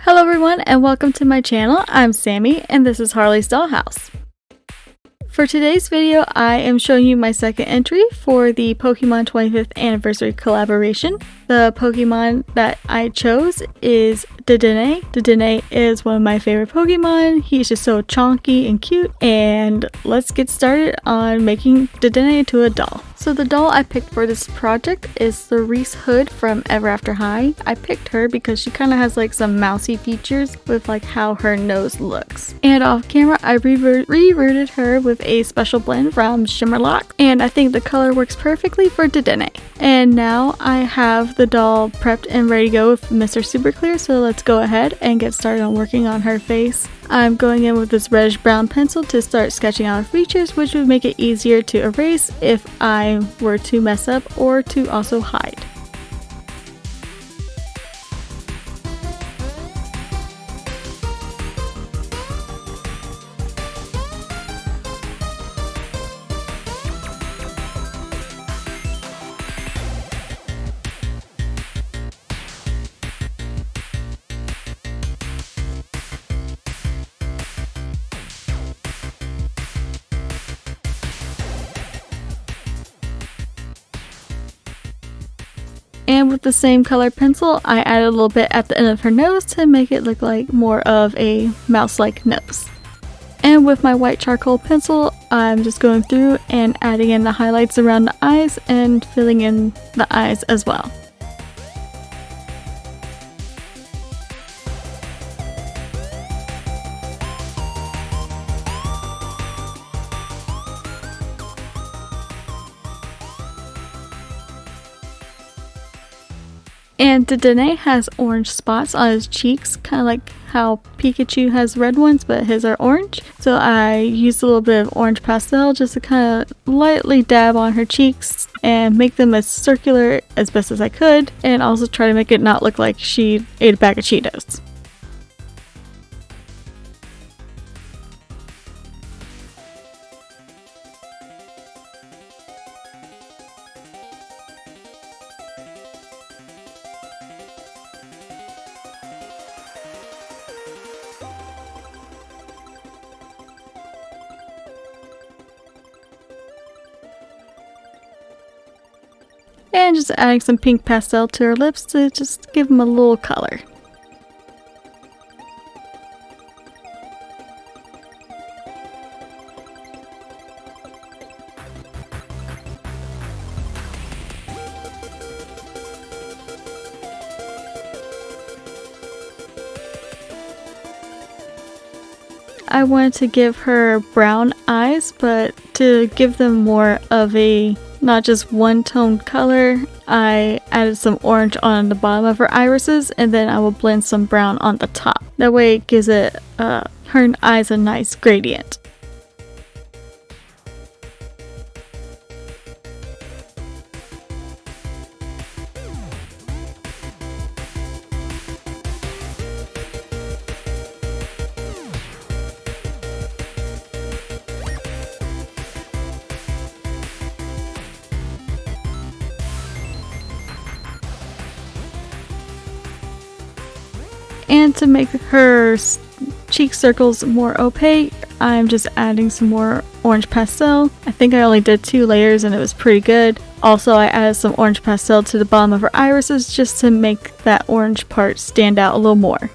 Hello everyone and welcome to my channel. I'm Sammy and this is Harley's Dollhouse. For today's video, I am showing you my second entry for the Pokemon 25th anniversary collaboration. The Pokemon that I chose is Dedenne. Dedenne is one of my favorite Pokemon. He's just so chonky and cute, and let's get started on making Dedenne into a doll. So the doll I picked for this project is Cerise Hood from Ever After High. I picked her because she kind of has like some mousy features with like how her nose looks. And off camera, I reverted her with a special blend from Shimmer, and I think the color works perfectly for Dedenne. And now I have the doll prepped and ready to go with Mr. Super Clear, so let's go ahead and get started on working on her face. I'm going in with this reddish brown pencil to start sketching out features, which would make it easier to erase if I were to mess up or to also hide. And with the same color pencil, I added a little bit at the end of her nose to make it look like more of a mouse-like nose. And with my white charcoal pencil, I'm just going through and adding in the highlights around the eyes and filling in the eyes as well. And Dedenne has orange spots on his cheeks, kind of like how Pikachu has red ones, but his are orange. So I used a little bit of orange pastel just to kind of lightly dab on her cheeks and make them as circular as best as I could, and also try to make it not look like she ate a bag of Cheetos. And just adding some pink pastel to her lips to just give them a little color. I wanted to give her brown eyes, but to give them more of a not just one tone color, I added some orange on the bottom of her irises, and then I will blend some brown on the top. That way it gives it her eyes a nice gradient. And to make her cheek circles more opaque, I'm just adding some more orange pastel. I think I only did 2 layers and it was pretty good. Also, I added some orange pastel to the bottom of her irises just to make that orange part stand out a little more.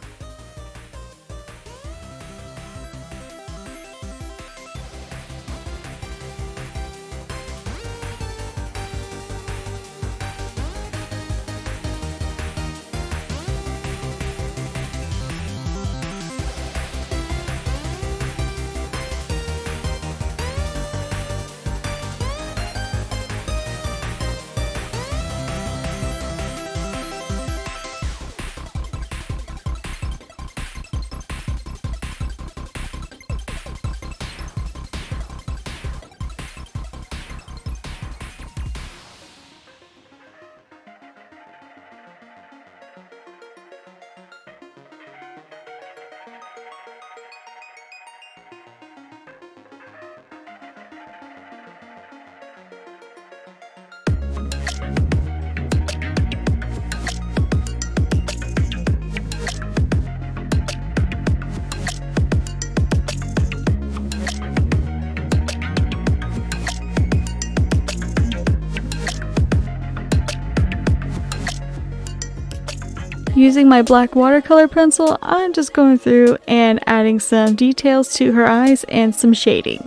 Using my black watercolor pencil, I'm just going through and adding some details to her eyes and some shading.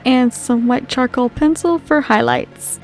And some white charcoal pencil for highlights.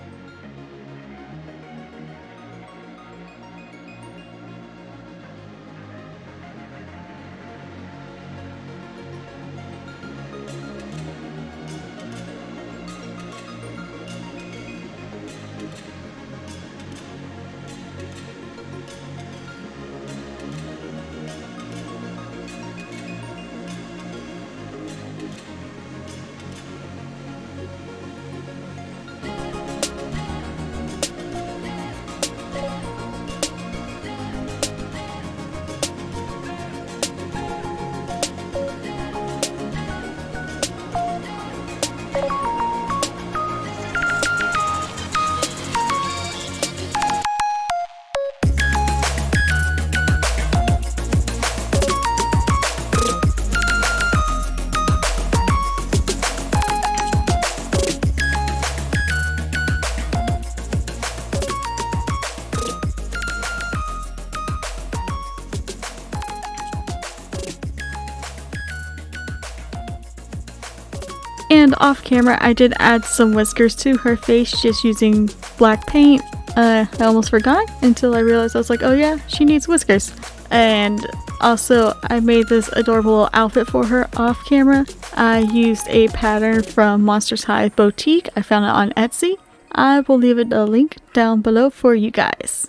And off camera, I did add some whiskers to her face just using black paint. I almost forgot until I realized I was like, oh yeah, she needs whiskers. And also, I made this adorable outfit for her off camera. I used a pattern from Monsters High Boutique. I found it on Etsy. I will leave a link down below for you guys.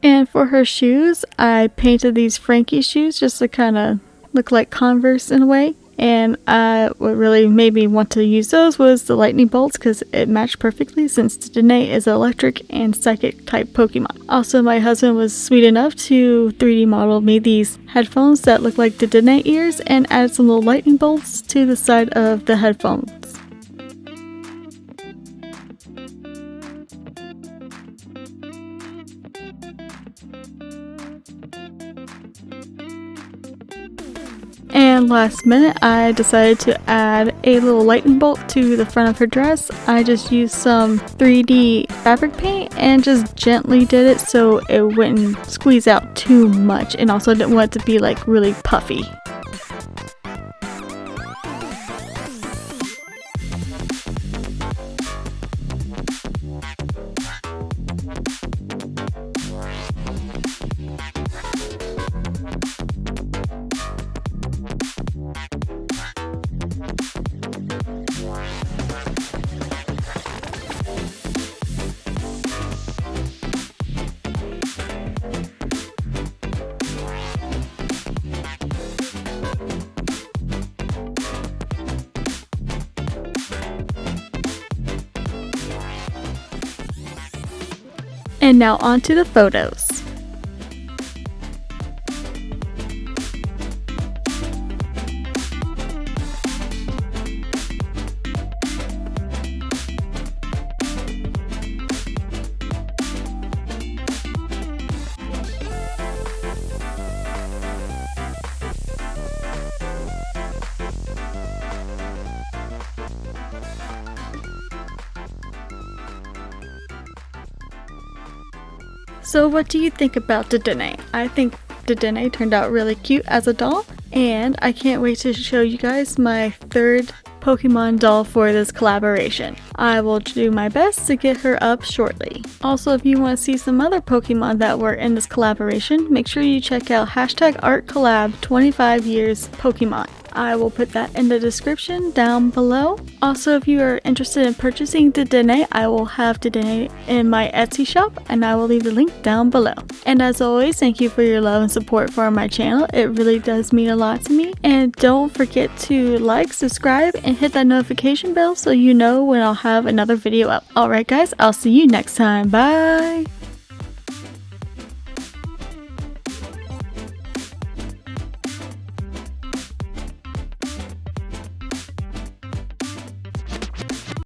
And for her shoes, I painted these Frankie shoes just to kind of look like Converse in a way. And what really made me want to use those was the lightning bolts because it matched perfectly since Dedenne is an electric and psychic type Pokemon. Also, my husband was sweet enough to 3D model me these headphones that look like Dedenne ears and add some little lightning bolts to the side of the headphones. And last minute, I decided to add a little lightning bolt to the front of her dress. I just used some 3D fabric paint and just gently did it so it wouldn't squeeze out too much, and also didn't want it to be like really puffy. And now on to the photos. So what do you think about Dedenne? I think Dedenne turned out really cute as a doll, and I can't wait to show you guys my third Pokemon doll for this collaboration. I will do my best to get her up shortly. Also, if you want to see some other Pokemon that were in this collaboration, make sure you check out #ArtCollab 25 years Pokemon. I will put that in the description down below. Also, if you are interested in purchasing Dedenne, I will have Dedenne in my Etsy shop, and I will leave the link down below. And as always, thank you for your love and support for my channel. It really does mean a lot to me. And don't forget to like, subscribe, and hit that notification bell so you know when I'll have another video up. Alright guys, I'll see you next time. Bye!